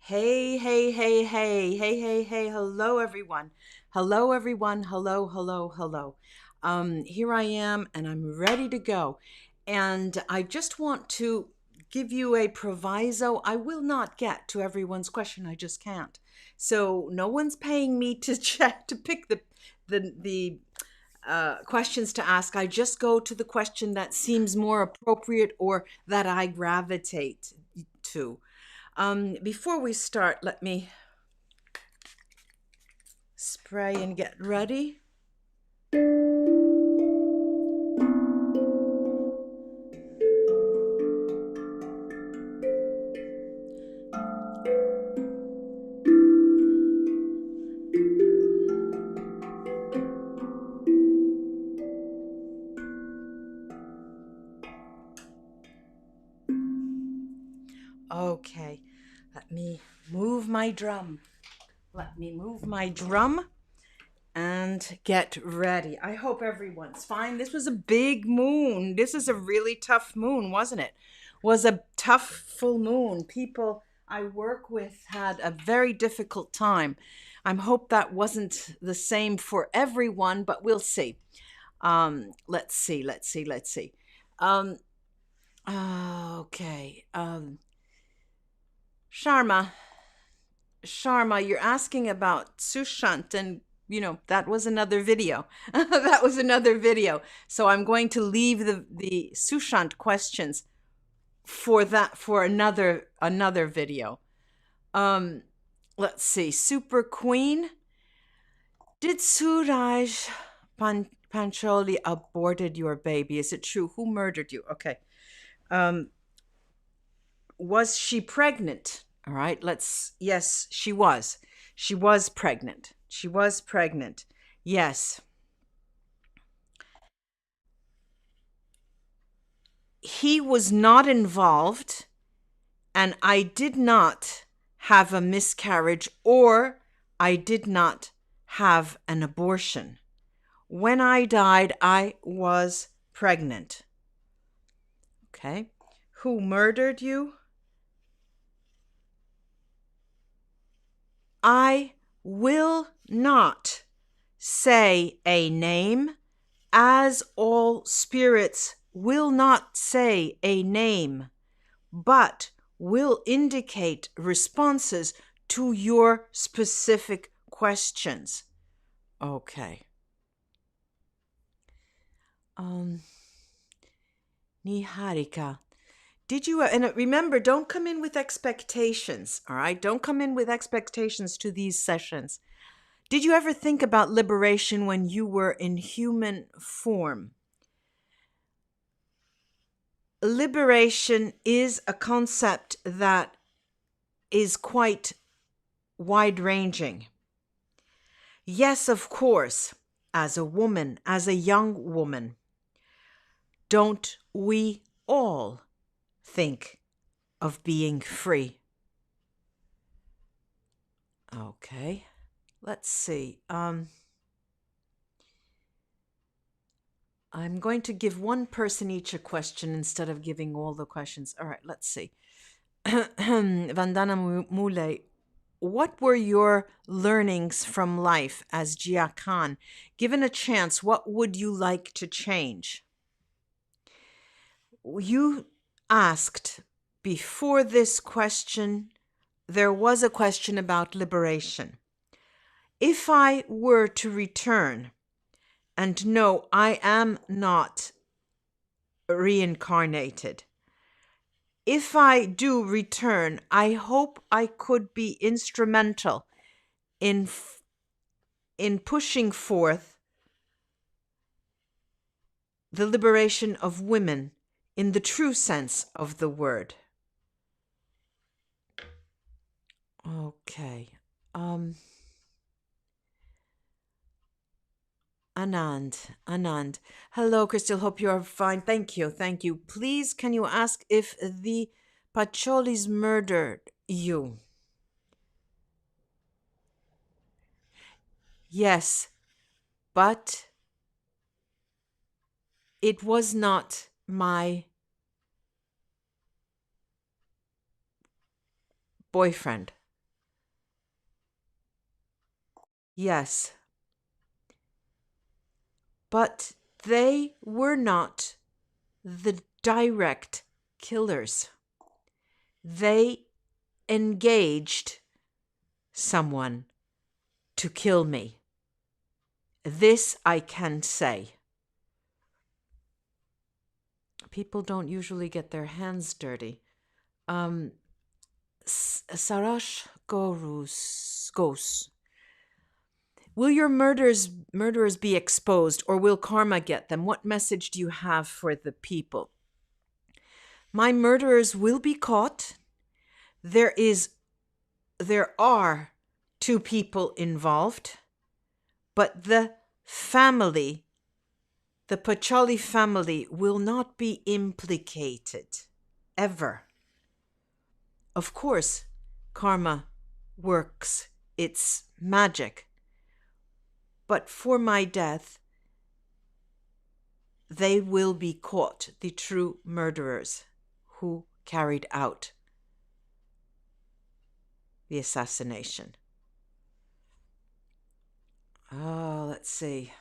Hey, hey, hey, hey, hey, hey, hey, hello everyone. Hello everyone. Hello, hello, hello. Here I am and I'm ready to go. And I just want to give you a proviso. I will not get to everyone's question. I just can't. So no one's paying me to check to pick the questions to ask. I just go to the question that seems more appropriate or that I gravitate to. Before we start, let me spray and get ready. Okay, let me move my drum. Let me move my drum and get ready. I hope everyone's fine. This was a big moon. This is a really tough moon, wasn't it? Was a tough full moon. People I work with had a very difficult time. I hope that wasn't the same for everyone, but we'll see. Let's see, let's see, let's see. Um, okay. Sharma, Sharma, you're asking about Sushant, and that was another video. That was another video. So I'm going to leave the Sushant questions for another video. Um, let's see. Super Queen, did Suraj Pancholi aborted your baby? Is it true? Who murdered you? Okay. Um, was she pregnant? All right, yes, she was. She was pregnant. She was pregnant. Yes. He was not involved, and I did not have a miscarriage or I did not have an abortion. When I died, I was pregnant. Okay. Who murdered you? I will not say a name, as all spirits will not say a name, but will indicate responses to your specific questions. Okay. Niharika, did you, and remember, don't come in with expectations, all right? Don't come in with expectations to these sessions. Did you ever think about liberation when you were in human form? Liberation is a concept that is quite wide ranging. Yes, of course, as a woman, as a young woman, don't we all think of being free? Okay, let's see. I'm going to give one person each a question instead of giving all the questions. All right, let's see. Vandana Mule, what were your learnings from life as Jiah Khan? Given a chance, what would you like to change? You asked before this question, there was a question about liberation. If I were to return, and no, I am not reincarnated. If I do return, I hope I could be instrumental in pushing forth the liberation of women in the true sense of the word. Okay. Anand. Hello, Christelle. Hope you are fine. Thank you. Please, can you ask if the Pacholis murdered you? Yes, but it was not my boyfriend. Yes. But they were not the direct killers. They engaged someone to kill me. This I can say. People don't usually get their hands dirty. Sarash Gos. Will your murderers be exposed, or will karma get them? What message do you have for the people? My murderers will be caught. There are 2 people involved, but the family, the Pacholi family, will not be implicated ever. Of course, karma works its magic. But for my death, they will be caught, the true murderers who carried out the assassination. Oh, let's see.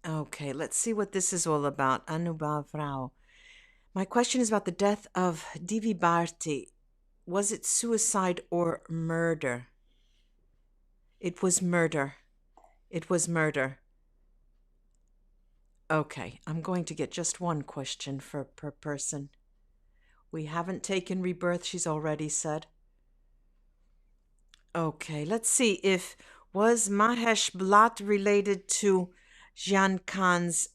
Okay, let's see what this is all about. Anubhav Rao. My question is about the death of Divi Bharti. Was it suicide or murder? It was murder. It was murder. Okay, I'm going to get just one question per person. We haven't taken rebirth, she's already said. Okay, let's see if was Mahesh Bhatt related to Jiah Khan's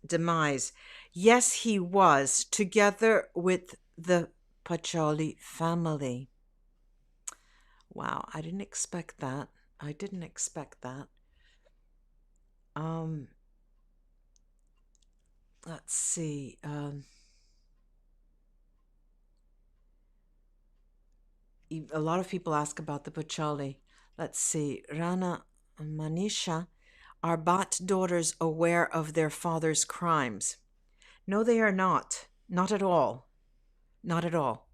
demise. Yes, he was, together with the Pacholi family. Wow, I didn't expect that. Let's see. A lot of people ask about the Pacholi. Let's see. Rana Manisha, are Bhatt daughters aware of their father's crimes? No, they are not. Not at all. Not at all.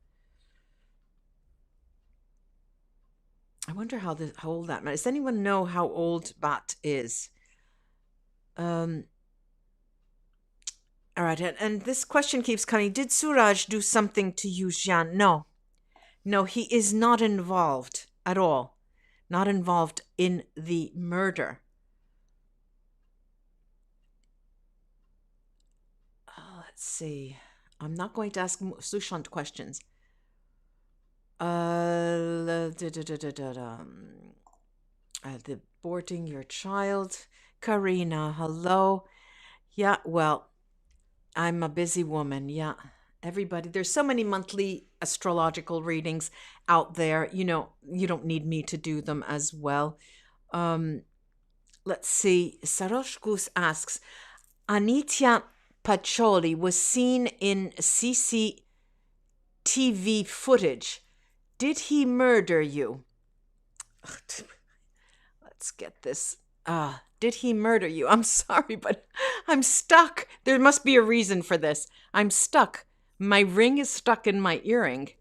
I wonder how old that man. Does anyone know how old Bhatt is? All right, and this question keeps coming. Did Suraj do something to you, Jian? No, he is not involved at all. Not involved in the murder. Let's see. I'm not going to ask Sushant questions. Aborting your child. Karina, hello. Yeah, well, I'm a busy woman. Yeah, everybody. There's so many monthly astrological readings out there. You know, you don't need me to do them as well. Let's see. Sarosh Gus asks, Anitya Pacholi was seen in CCTV footage. Did he murder you? Let's get this. Did he murder you? I'm sorry, but I'm stuck. There must be a reason for this. I'm stuck. My ring is stuck in my earring.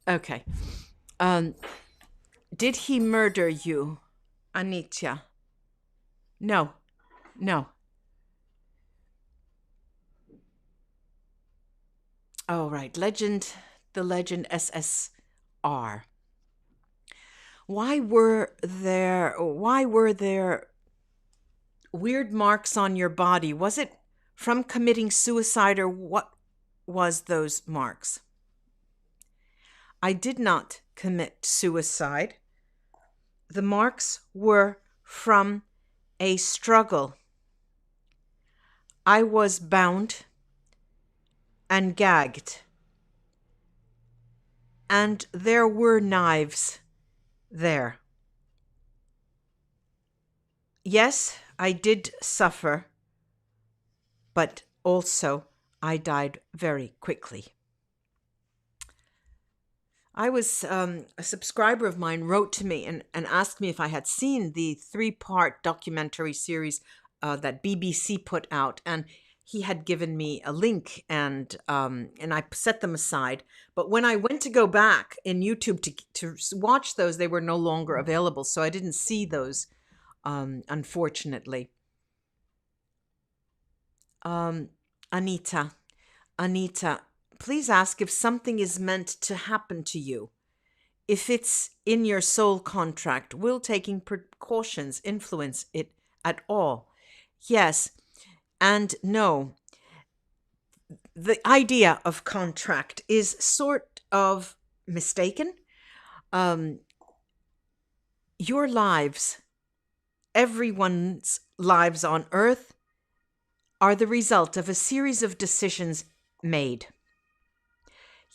Okay. Did he murder you, Anitya? No. Oh, right. The legend SSR. Why were there weird marks on your body? Was it from committing suicide, or what was those marks? I did not commit suicide. The marks were from a struggle. I was bound and gagged, and there were knives there. Yes, I did suffer, but also I died very quickly. I was a subscriber of mine wrote to me and asked me if I had seen the 3-part documentary series that BBC put out, and he had given me a link, and I set them aside. But when I went to go back in YouTube to watch those, they were no longer available, so I didn't see those, unfortunately. Um, Anita, Anita, please ask if something is meant to happen to you. If it's in your soul contract, will taking precautions influence it at all? Yes and no. The idea of contract is sort of mistaken. Um, your lives, everyone's lives on earth, are the result of a series of decisions made.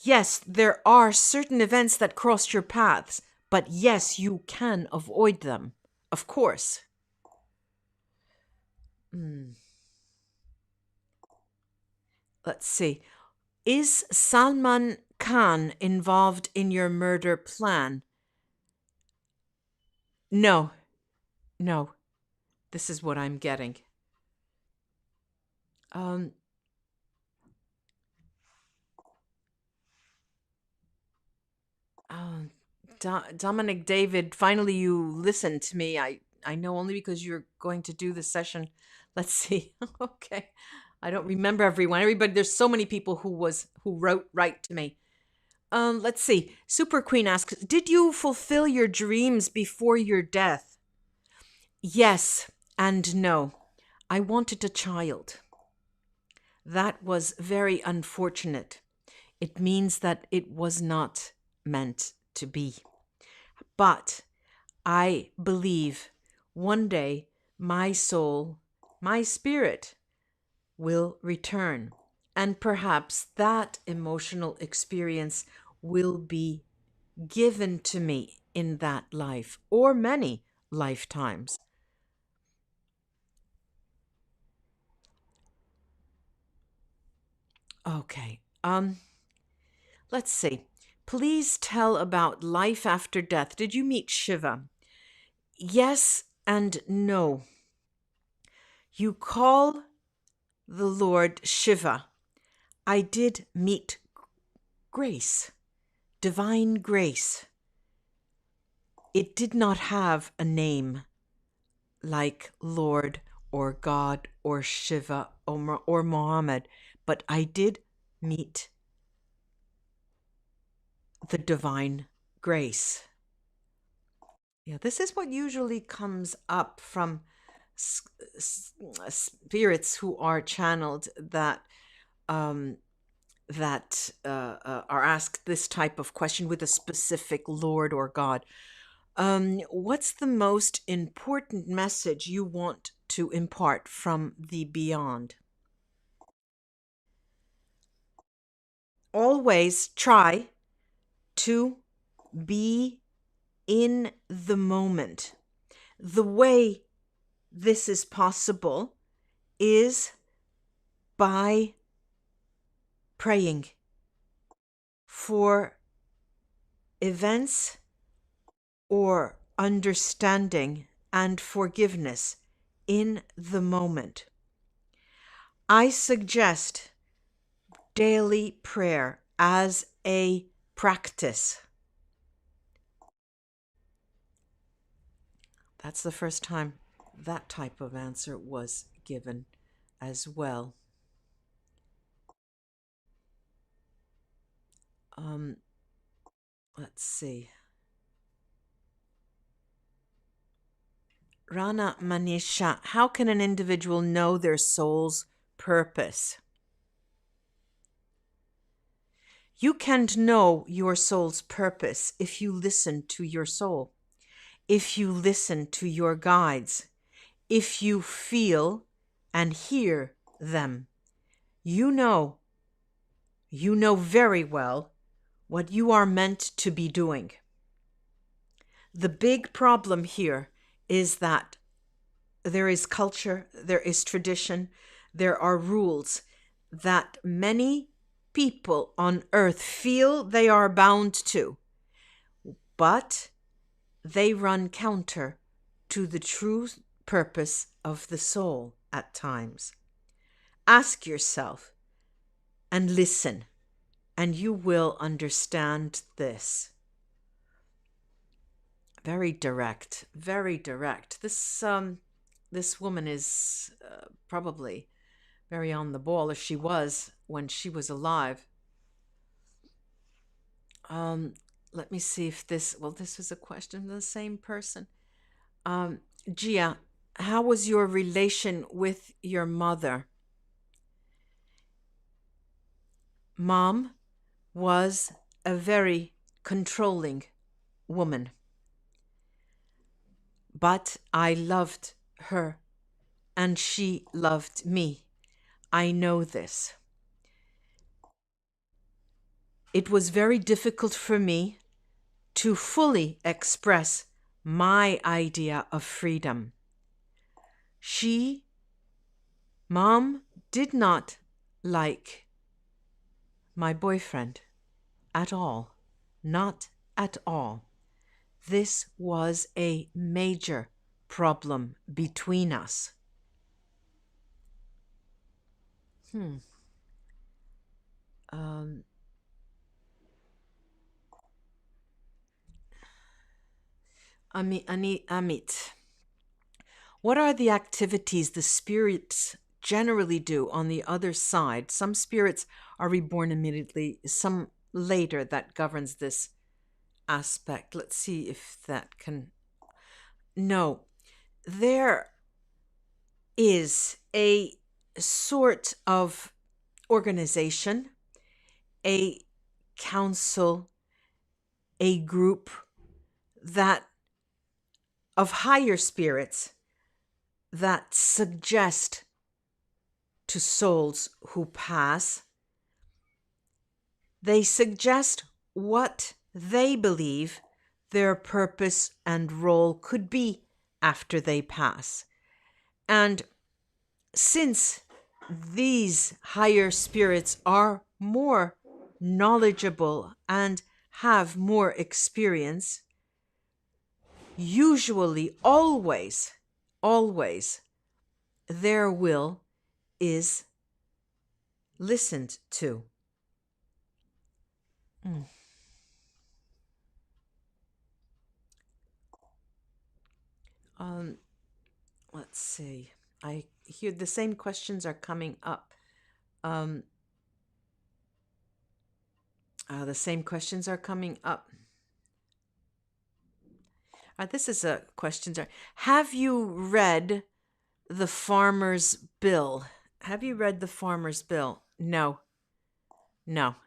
Yes, there are certain events that cross your paths, but yes, you can avoid them, of course. Let's see. Is Salman Khan involved in your murder plan? No, no. This is what I'm getting. Um, um, Dominic David, finally you listened to me. I know only because you're going to do the session. Let's see. Okay. I don't remember everyone. Everybody, there's so many people who wrote right to me. Let's see. Super Queen asks, did you fulfill your dreams before your death? Yes and no. I wanted a child. That was very unfortunate. It means that it was not meant to be. But I believe one day my soul, my spirit, will return. And perhaps that emotional experience will be given to me in that life or many lifetimes. Okay. Let's see. Please tell about life after death. Did you meet Shiva? Yes and no. You call the Lord Shiva. I did meet grace, divine grace. It did not have a name like Lord or God or Shiva or Muhammad, but I did meet the divine grace. Yeah, this is what usually comes up from spirits who are channeled um, that are asked this type of question with a specific Lord or God. What's the most important message you want to impart from the beyond? Always try to be in the moment. The way this is possible is by praying for events or understanding and forgiveness in the moment. I suggest daily prayer as a practice. That's the first time that type of answer was given as well. Um, let's see. Rana Manisha, how can an individual know their soul's purpose? You can't know your soul's purpose if you listen to your soul, if you listen to your guides, if you feel and hear them. You know very well what you are meant to be doing. The big problem here is that there is culture, there is tradition, there are rules that many people on earth feel they are bound to, but they run counter to the true purpose of the soul at times. Ask yourself and listen, and you will understand this. Very direct, very direct. This woman is probably very on the ball, if she was when she was alive. Let me see if this was a question of the same person. Jiah, how was your relation with your mother? Mom was a very controlling woman, but I loved her and she loved me. I know this. It was very difficult for me to fully express my idea of freedom. Mom, did not like my boyfriend at all. Not at all. This was a major problem between us. Amit, what are the activities the spirits generally do on the other side? Some spirits are reborn immediately, some later. That governs this aspect. Let's see if that can. No, there is a sort of organization, a council, a group that of higher spirits that suggest to souls who pass, they suggest what they believe their purpose and role could be after they pass. And since these higher spirits are more knowledgeable and have more experience, usually, always, their will is listened to. Let's see. I hear the same questions are coming up. The same questions are coming up. This is a question. Have you read The Farmer's Bill? Have you read The Farmer's Bill? No. No.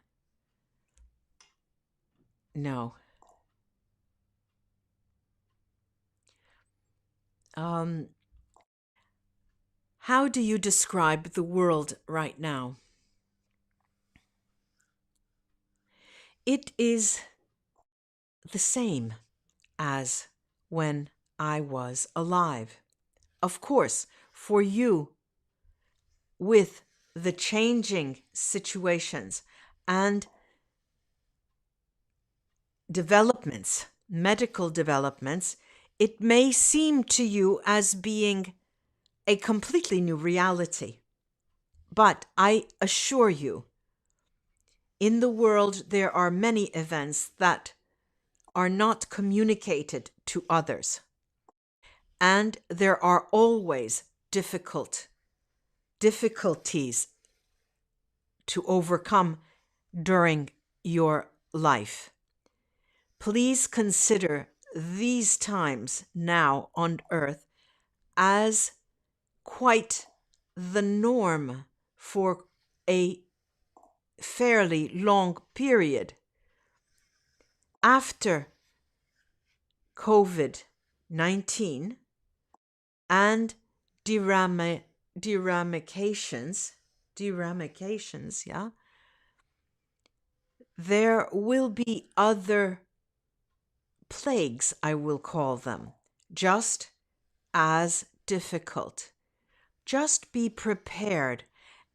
No. How do you describe the world right now? It is the same as when I was alive. Of course, for you, with the changing situations and developments, medical developments, it may seem to you as being a completely new reality. But I assure you, in the world, there are many events that are not communicated to others. And there are always difficulties to overcome during your life. Please consider these times now on earth as quite the norm for a fairly long period. After COVID-19 and deramications, yeah, there will be other plagues, I will call them, just as difficult. Just be prepared.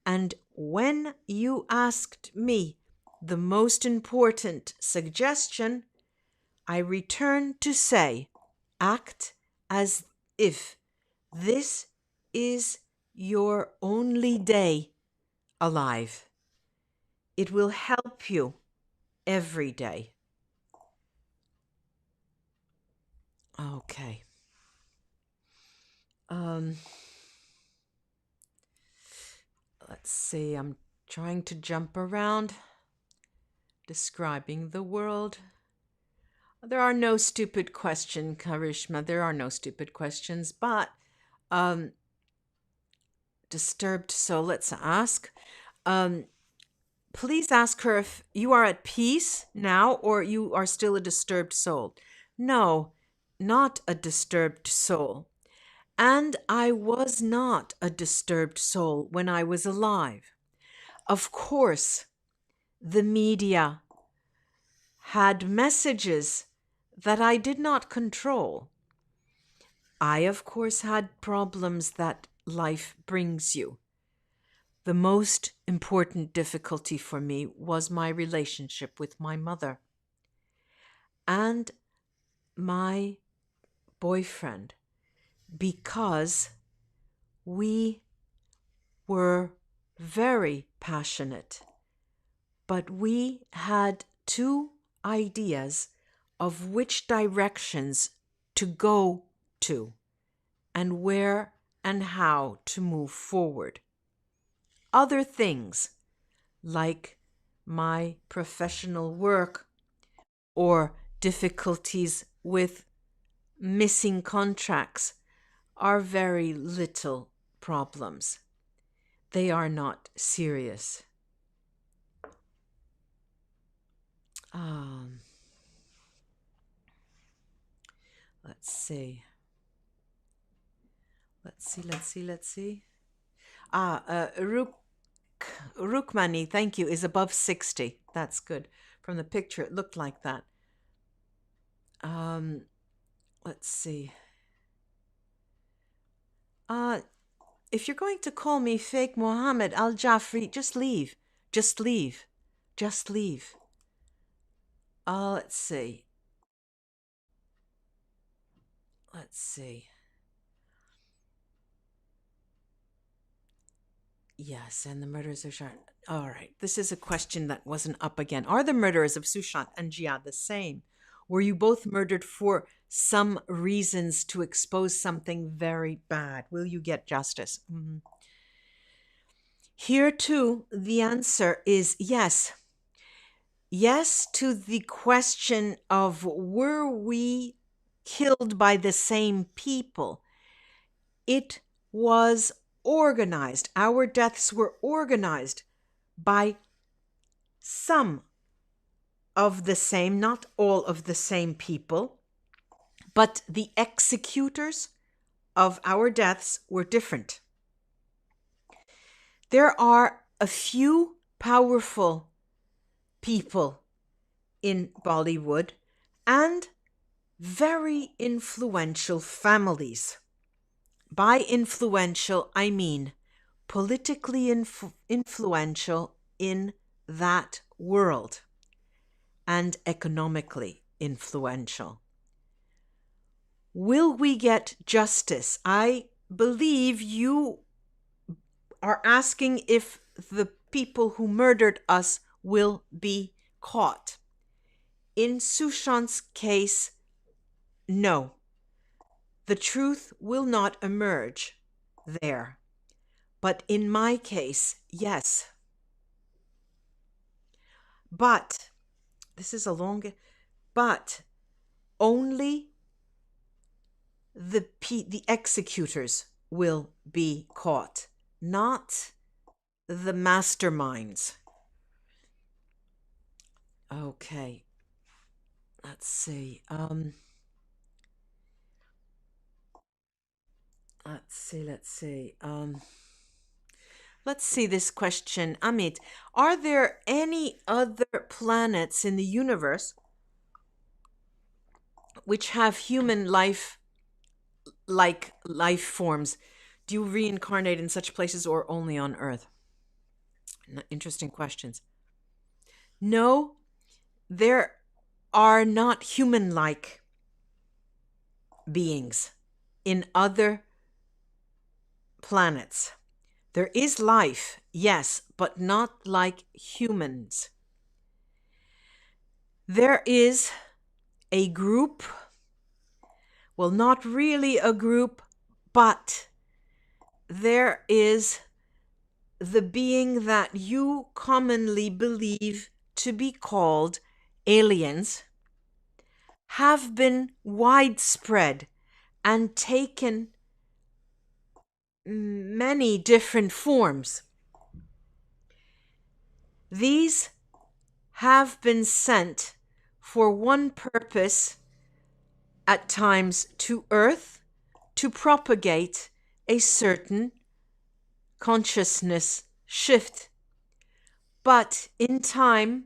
And when you asked me the most important suggestion, I return to say, act as if this is your only day alive. It will help you every day. Okay. Um, let's see. I'm trying to jump around, describing the world. There are no stupid questions, Karishma. There are no stupid questions, but disturbed soul. Let's ask. Please ask her if you are at peace now or you are still a disturbed soul. No, not a disturbed soul. And I was not a disturbed soul when I was alive. Of course, the media had messages that I did not control. I, of course, had problems that life brings you. The most important difficulty for me was my relationship with my mother and my boyfriend, because we were very passionate, but we had two ideas of which directions to go to and where and how to move forward. Other things like my professional work or difficulties with missing contracts are very little problems. They are not serious. Let's see. Let's see. Rukmani, thank you, is above 60. That's good. From the picture, it looked like that. Let's see. If you're going to call me fake Mohammed Al Jafri, just leave. Just leave. Just leave. Let's see. Let's see. Yes, and the murders of Sushant. All right. This is a question that wasn't up again. Are the murders of Sushant and Jiah the same? Were you both murdered for some reasons to expose something very bad? Will you get justice? Mm-hmm. Here, too, the answer is yes. Yes to the question of were we killed by the same people? It was organized. Our deaths were organized by some of the same, not all of the same people, but the executors of our deaths were different. There are a few powerful people in Bollywood and very influential families. By influential, I mean politically influential in that world and economically influential. Will we get justice? I believe you are asking if the people who murdered us will be caught. In Sushant's case, no. The truth will not emerge there. But in my case, yes. But, this is a long, but only the executors will be caught, not the masterminds. Okay. Let's see. Let's see this question. Amit, are there any other planets in the universe which have human life, like life forms? Do you reincarnate in such places or only on Earth? Interesting questions. No, there are not human-like beings in other planets. There is life, yes, but not like humans. There is a group, well, not really a group, but there is the being that you commonly believe to be called aliens, have been widespread and taken many different forms. These have been sent for one purpose at times to Earth, to propagate a certain consciousness shift. But in time,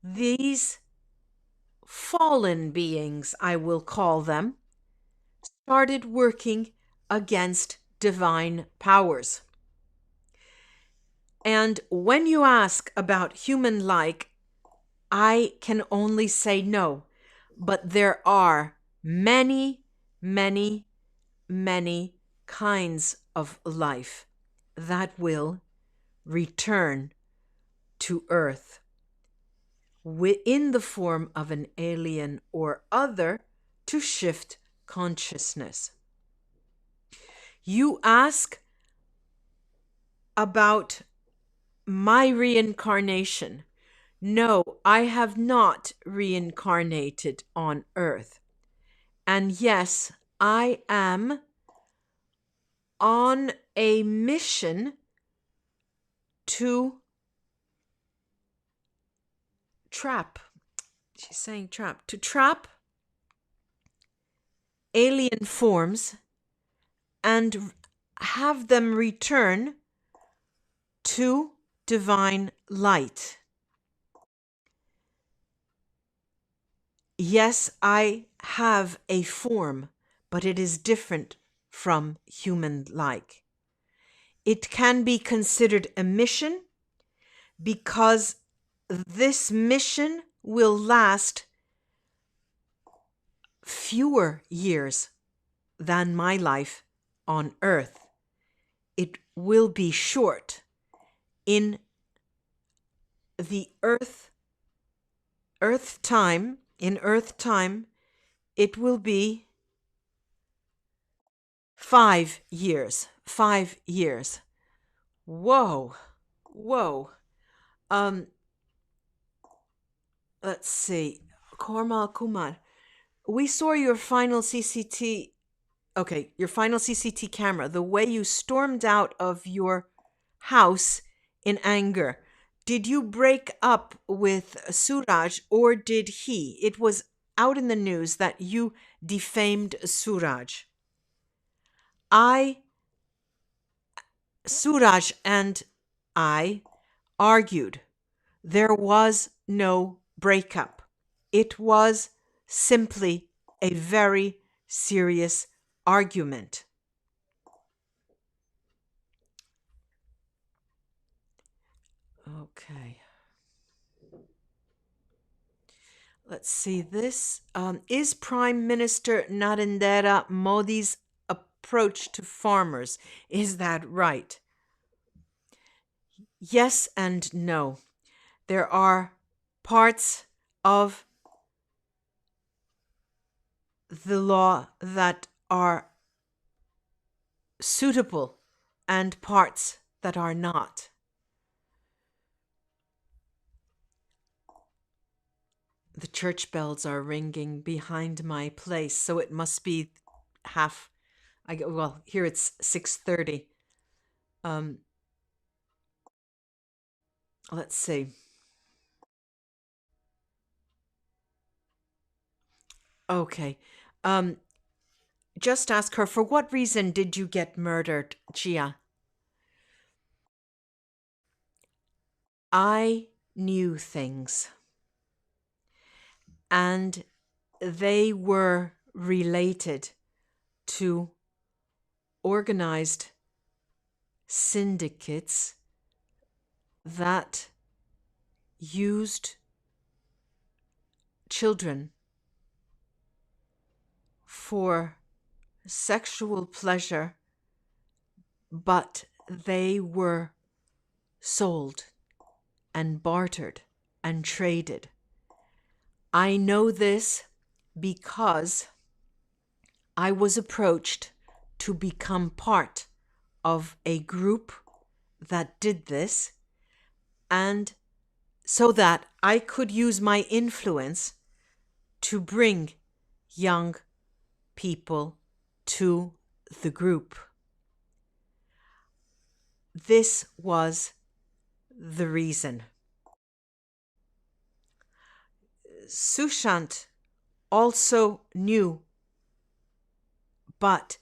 these fallen beings, I will call them, started working against divine powers. And when you ask about human like, I can only say no. But there are many, many, many kinds of life that will return to Earth in the form of an alien or other to shift consciousness. You ask about my reincarnation. No, I have not reincarnated on Earth. And yes, I am on a mission to trap. She's saying trap. To trap alien forms and have them return to divine light. Yes, I have a form, but it is different from human-like. It can be considered a mission because this mission will last fewer years than my life on Earth. It will be short. In the Earth time, it will be 5 years. 5 years. Whoa. Let's see. Kormal Kumar. We saw your final CCT. Okay, your final CCT camera. The way you stormed out of your house in anger. Did you break up with Suraj or did he? It was out in the news that you defamed Suraj. Suraj and I argued. There was no breakup. It was simply a very serious argument. Okay. Let's see this. Is Prime Minister Narendra Modi's approach to farmers, is that right? Yes and no. There are parts of the law that are suitable and parts that are not. The church bells are ringing behind my place, so it must be half. Well, here it's 6:30. Let's see. Okay. Just ask her, for what reason did you get murdered, Jiah? I knew things, and they were related to organized syndicates that used children for sexual pleasure, but they were sold and bartered and traded. I know this because I was approached to become part of a group that did this, and so that I could use my influence to bring young people to the group. This was the reason. Sushant also knew, but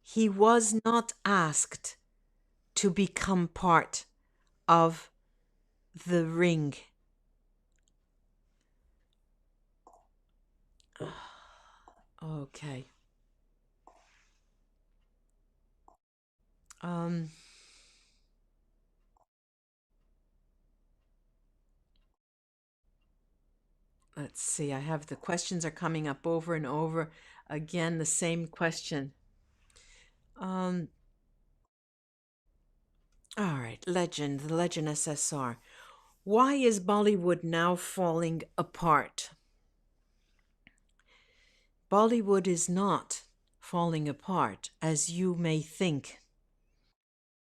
he was not asked to become part of the ring. Okay. Um, let's see. I have the questions are coming up over and over again. The same question. Um, all right. The legend SSR. Why is Bollywood now falling apart? Bollywood is not falling apart, as you may think.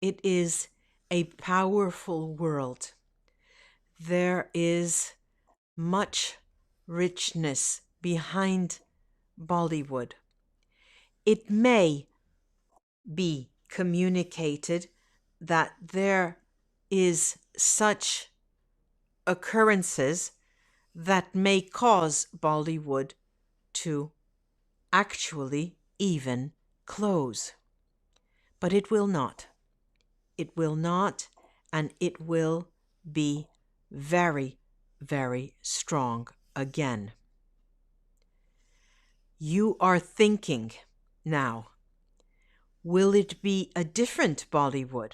It is a powerful world. There is much richness behind Bollywood. It may be communicated that there is such occurrences that may cause Bollywood to actually even close. But it will not. It will not, and it will be very, very strong again. You are thinking now, will it be a different Bollywood?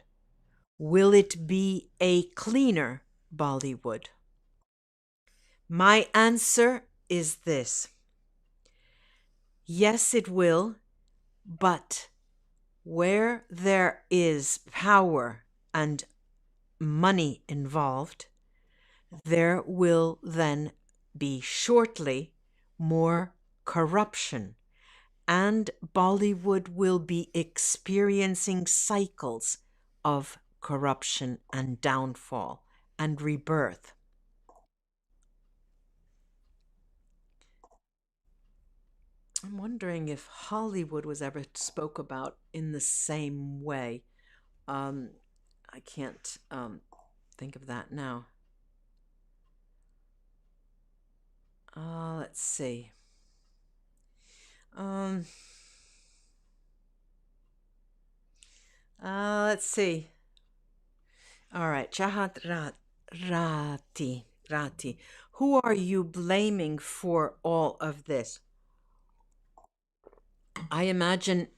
Will it be a cleaner Bollywood? My answer is this. Yes, it will, but where there is power and money involved, there will then be shortly more corruption, and Bollywood will be experiencing cycles of corruption and downfall and rebirth. I'm wondering if Hollywood was ever spoke about in the same way. I can't think of that now. Let's see. Um, let's see. All right, Rati. Who are you blaming for all of this? I imagine,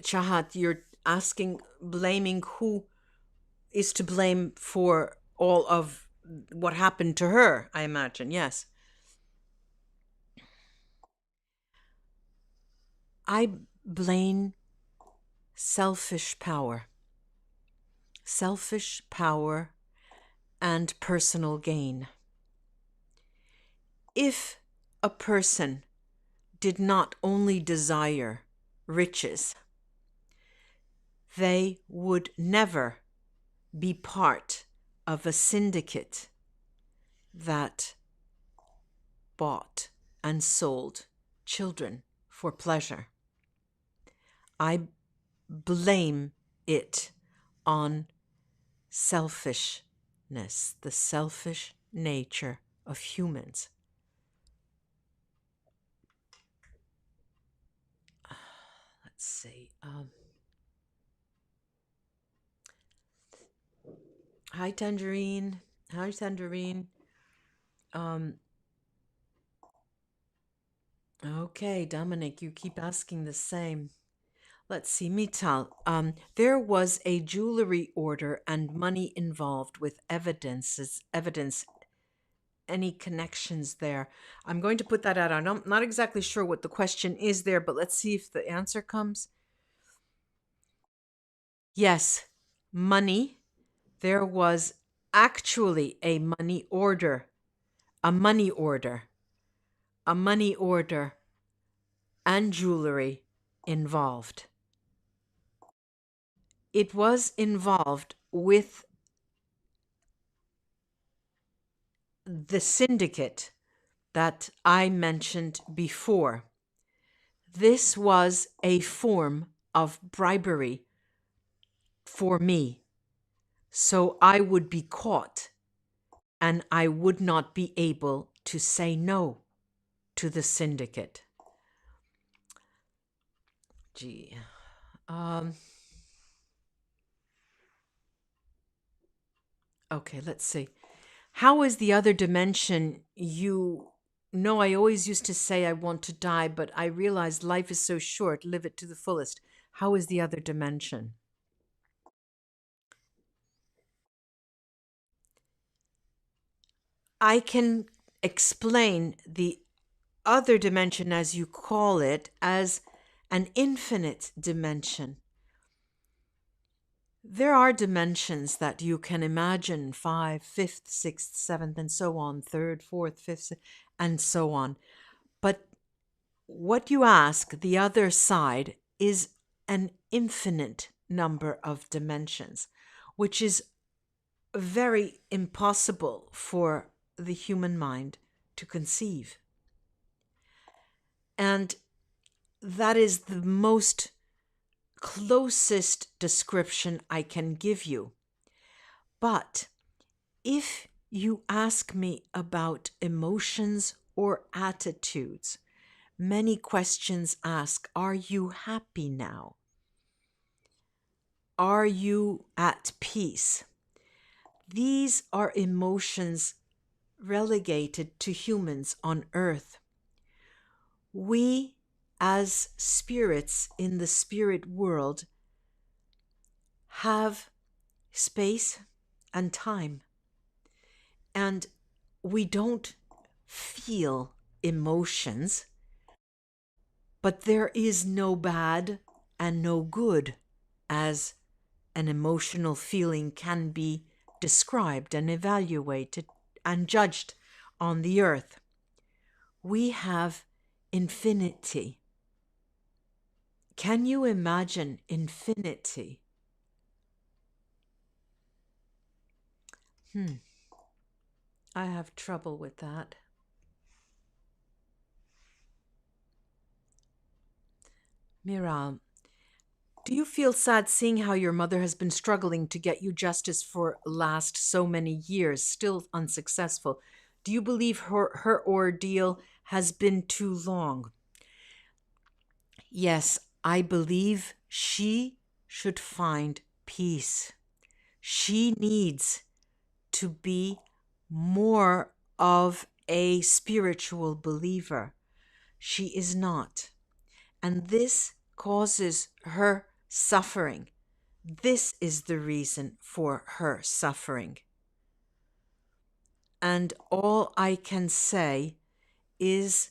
Chahat, you're asking, blaming who is to blame for all of what happened to her, I imagine, yes. I blame selfish power. Selfish power and personal gain. If a person did not only desire riches, they would never be part of a syndicate that bought and sold children for pleasure. I blame it on selfishness, the selfish nature of humans. Let's see. Hi, Tangerine. Hi, Tangerine. Okay, Dominic, you keep asking the same. Let's see, Mital. There was a jewelry order and money involved with evidence. Any connections there? I'm going to put that out. I'm not exactly sure what the question is there, but let's see if the answer comes. Yes, money. There was actually a money order, a money order, a money order, and jewelry involved. It was involved with the syndicate that I mentioned before. This was a form of bribery for me. So I would be caught and I would not be able to say no to the syndicate. Gee. Um, okay, let's see. How is the other dimension? You know, I always used to say I want to die, but I realized life is so short, live it to the fullest. How is the other dimension? I can explain the other dimension, as you call it, as an infinite dimension. There are dimensions that you can imagine: five, fifth, sixth, seventh, and so on, third, fourth, fifth, and so on. But what you ask, the other side, is an infinite number of dimensions, which is very impossible for the human mind to conceive. And that is the most closest description I can give you. But if you ask me about emotions or attitudes, many questions ask, are you happy now? Are you at peace? These are emotions relegated to humans on earth. We, as spirits in the spirit world, have space and time. And we don't feel emotions, but there is no bad and no good, as an emotional feeling can be described and evaluated and judged on the earth. We have infinity. Can you imagine infinity? I have trouble with that. Miral, do you feel sad seeing how your mother has been struggling to get you justice for last so many years, still unsuccessful? Do you believe her ordeal has been too long? Yes, I believe she should find peace. She needs to be more of a spiritual believer. She is not. And this causes her suffering. This is the reason for her suffering. And all I can say is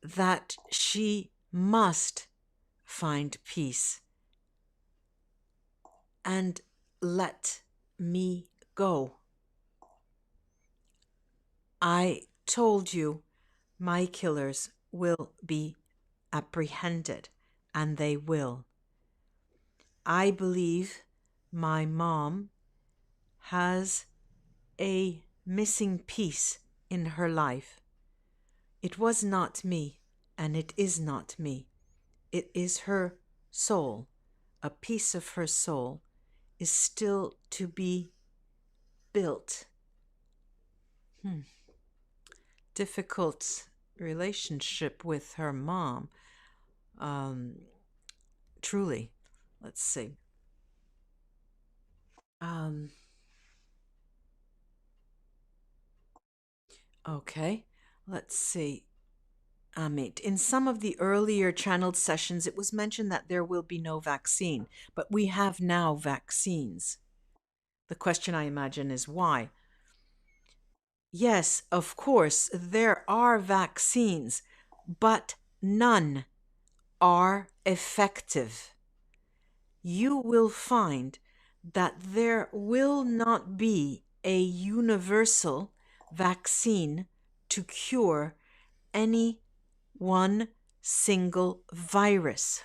that she must find peace and let me go. I told you my killers will be apprehended, and they will. I believe my mom has a missing piece in her life. It was not me, and it is not me. It is her soul. A piece of her soul is still to be built. Difficult relationship with her mom. Truly. Let's see. Um, okay. Let's see. Amit, in some of the earlier channeled sessions, it was mentioned that there will be no vaccine, but we have now vaccines. The question, I imagine, is why? Yes, of course, there are vaccines, but none are effective. you will find that there will not be a universal vaccine to cure any one single virus.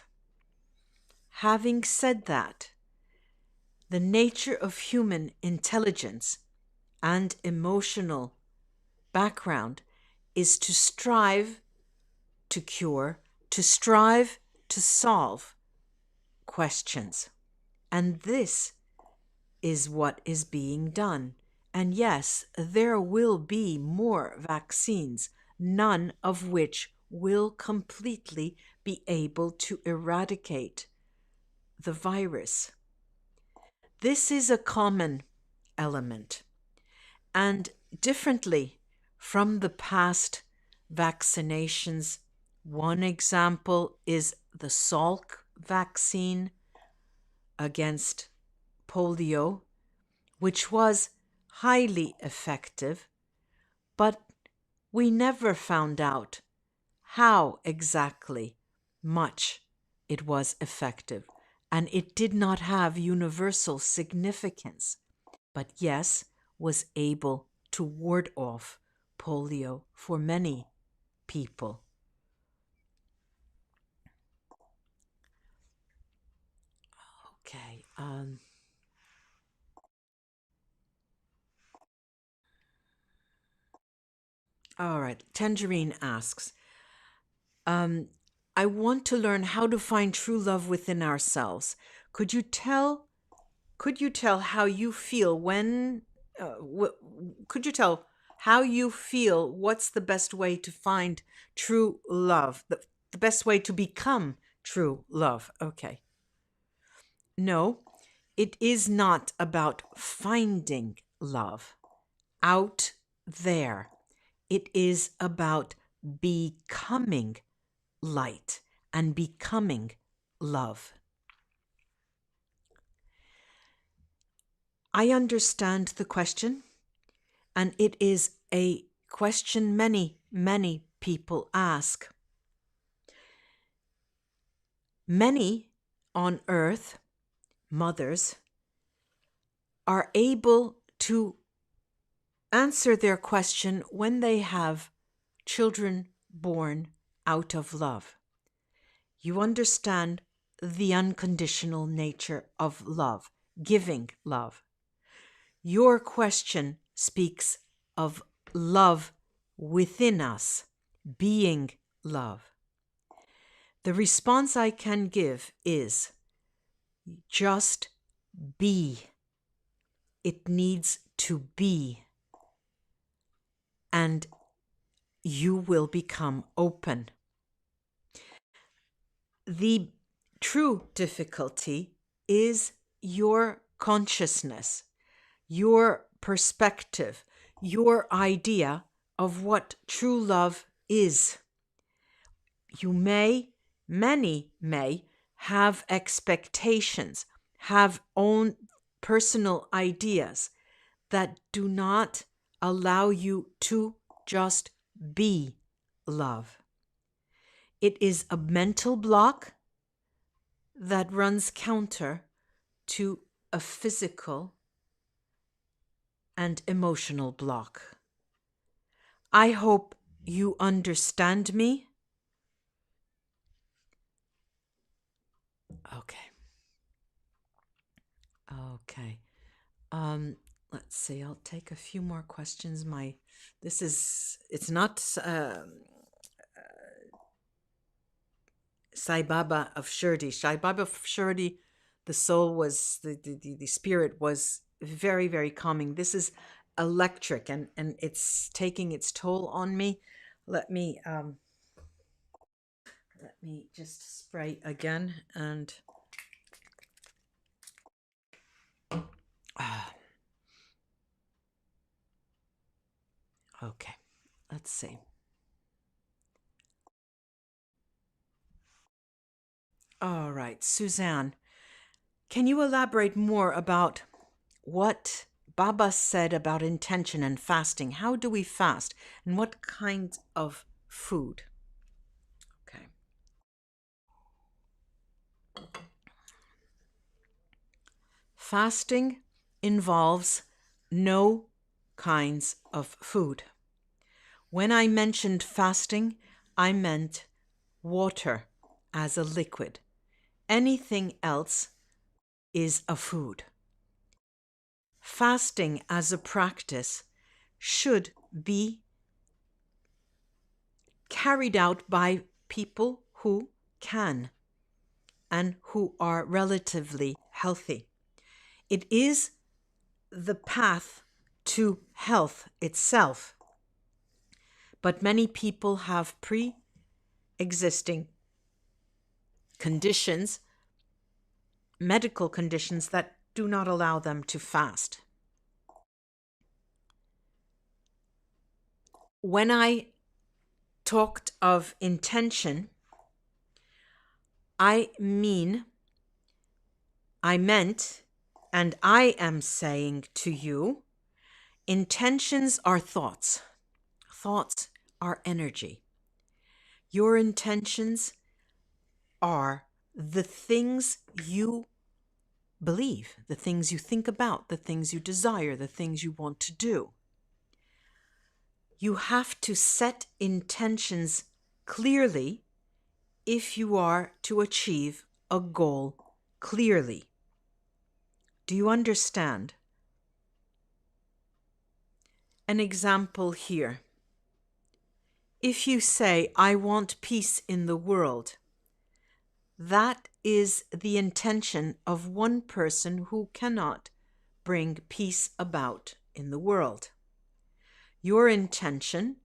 Having said that, the nature of human intelligence and emotional background is to strive to cure, to strive to solve questions. And this is what is being done. And yes, there will be more vaccines, none of which will completely be able to eradicate the virus. This is a common element. And differently from the past vaccinations, one example is the Salk vaccine against polio, which was highly effective, but we never found out how exactly much it was effective, and it did not have universal significance, but yes, was able to ward off polio for many people. Okay. All right. Tangerine asks, um, I want to learn how to find true love within ourselves. Could you tell? Could you tell how you feel when? Could you tell how you feel? What's the best way to find true love? The best way to become true love. Okay. No, it is not about finding love out there. It is about becoming light and becoming love. I understand the question, and it is a question many, many people ask. Many on earth, mothers, are able to answer their question when they have children born out of love. You understand the unconditional nature of love, giving love. Your question speaks of love within us, being love. The response I can give is just be. It needs to be. And you will become open. The true difficulty is your consciousness, your perspective, your idea of what true love is. Many may have expectations, have own personal ideas that do not allow you to just be love. It is a mental block that runs counter to a physical and emotional block. I hope you understand me. Okay. Okay. Let's see. I'll take a few more questions. It's not Sai Baba of Shirdi. Sai Baba of Shirdi, the soul was, the spirit was very, very calming. This is electric, and it's taking its toll on me. Let me just spray again, and okay, let's see. All right, Suzanne, can you elaborate more about what Baba said about intention and fasting? How do we fast, and what kind of food? Okay. Fasting involves no kinds of food. When I mentioned fasting, I meant water as a liquid. Anything else is a food. Fasting as a practice should be carried out by people who can and who are relatively healthy. It is the path to health itself, but many people have pre-existing conditions, medical conditions that do not allow them to fast. When I talked of intention, I meant, and I am saying to you, intentions are thoughts. Thoughts are energy. Your intentions are the things you believe, the things you think about, the things you desire, the things you want to do. You have to set intentions clearly if you are to achieve a goal clearly. Do you understand? An example here. If you say, I want peace in the world, that is the intention of one person who cannot bring peace about in the world. Your intention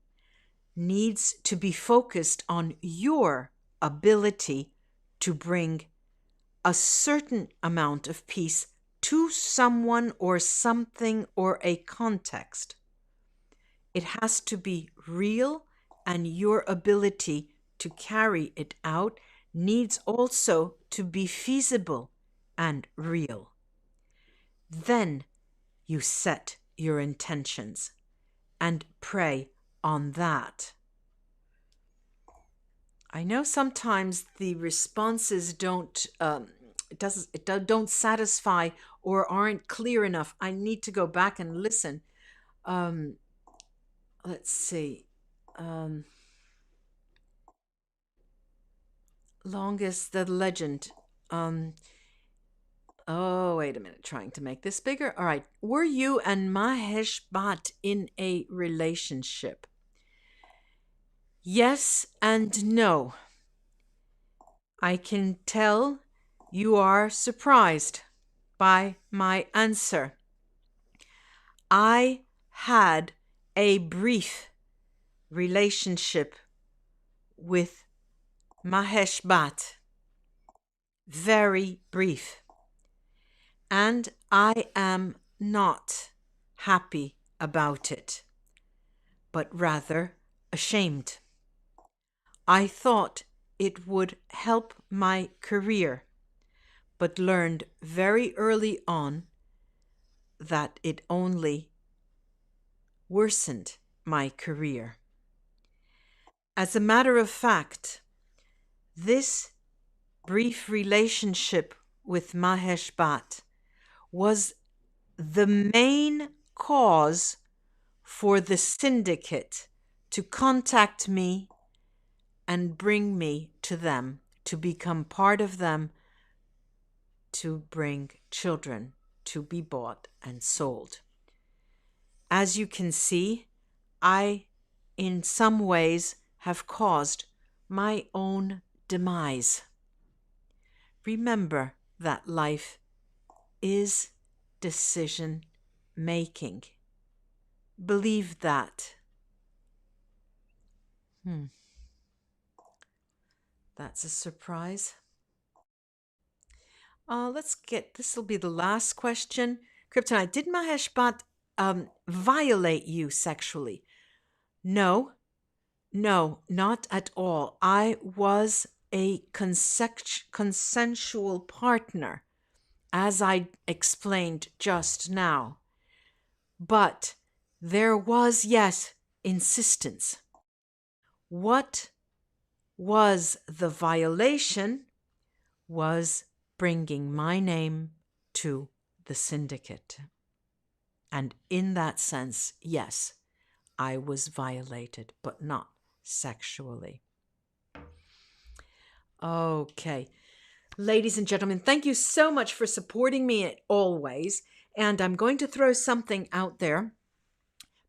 needs to be focused on your ability to bring a certain amount of peace to someone or something or a context. It has to be real, and your ability to carry it out needs also to be feasible and real. Then you set your intentions and pray on that. I know sometimes the responses don't satisfy or aren't clear enough. I need to go back and listen. Let's see. Longest the legend. Oh, wait a minute. Trying to make this bigger. All right. Were you and Mahesh Bhatt in a relationship? Yes and no. I can tell you are surprised by my answer. I had a brief relationship with Mahesh Bhatt. Very brief. And I am not happy about it, but rather ashamed. I thought it would help my career, but learned very early on that it only worsened my career. As a matter of fact, this brief relationship with Mahesh Bhatt was the main cause for the syndicate to contact me and bring me to them, to become part of them, to bring children to be bought and sold. As you can see, I, in some ways, have caused my own demise. Remember that life is decision making. Believe that. That's a surprise. This will be the last question. Kryptonite, did Mahesh Bhatt violate you sexually? No, not at all. I was a consensual partner, as I explained just now. But there was, yes, insistence. What was the violation was bringing my name to the syndicate. And in that sense, yes, I was violated, but not sexually. Okay. Ladies and gentlemen, thank you so much for supporting me always. And I'm going to throw something out there.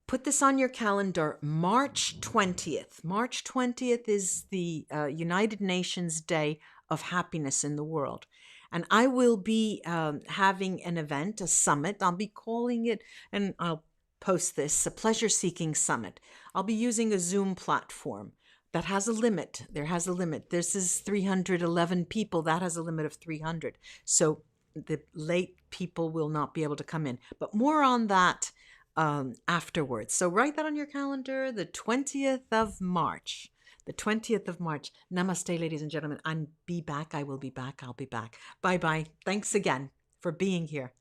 Put this on your calendar, March 20th. March 20th is the United Nations Day of Happiness in the World. And I will be having an event, a summit. I'll be calling it, and I'll post this, a pleasure-seeking summit. I'll be using a Zoom platform that has a limit. There has a limit. This is 311 people. That has a limit of 300. So the late people will not be able to come in. But more on that afterwards. So write that on your calendar, the 20th of March. The 20th of March. Namaste, ladies and gentlemen. I'll be back. I will be back. I'll be back. Bye-bye. Thanks again for being here.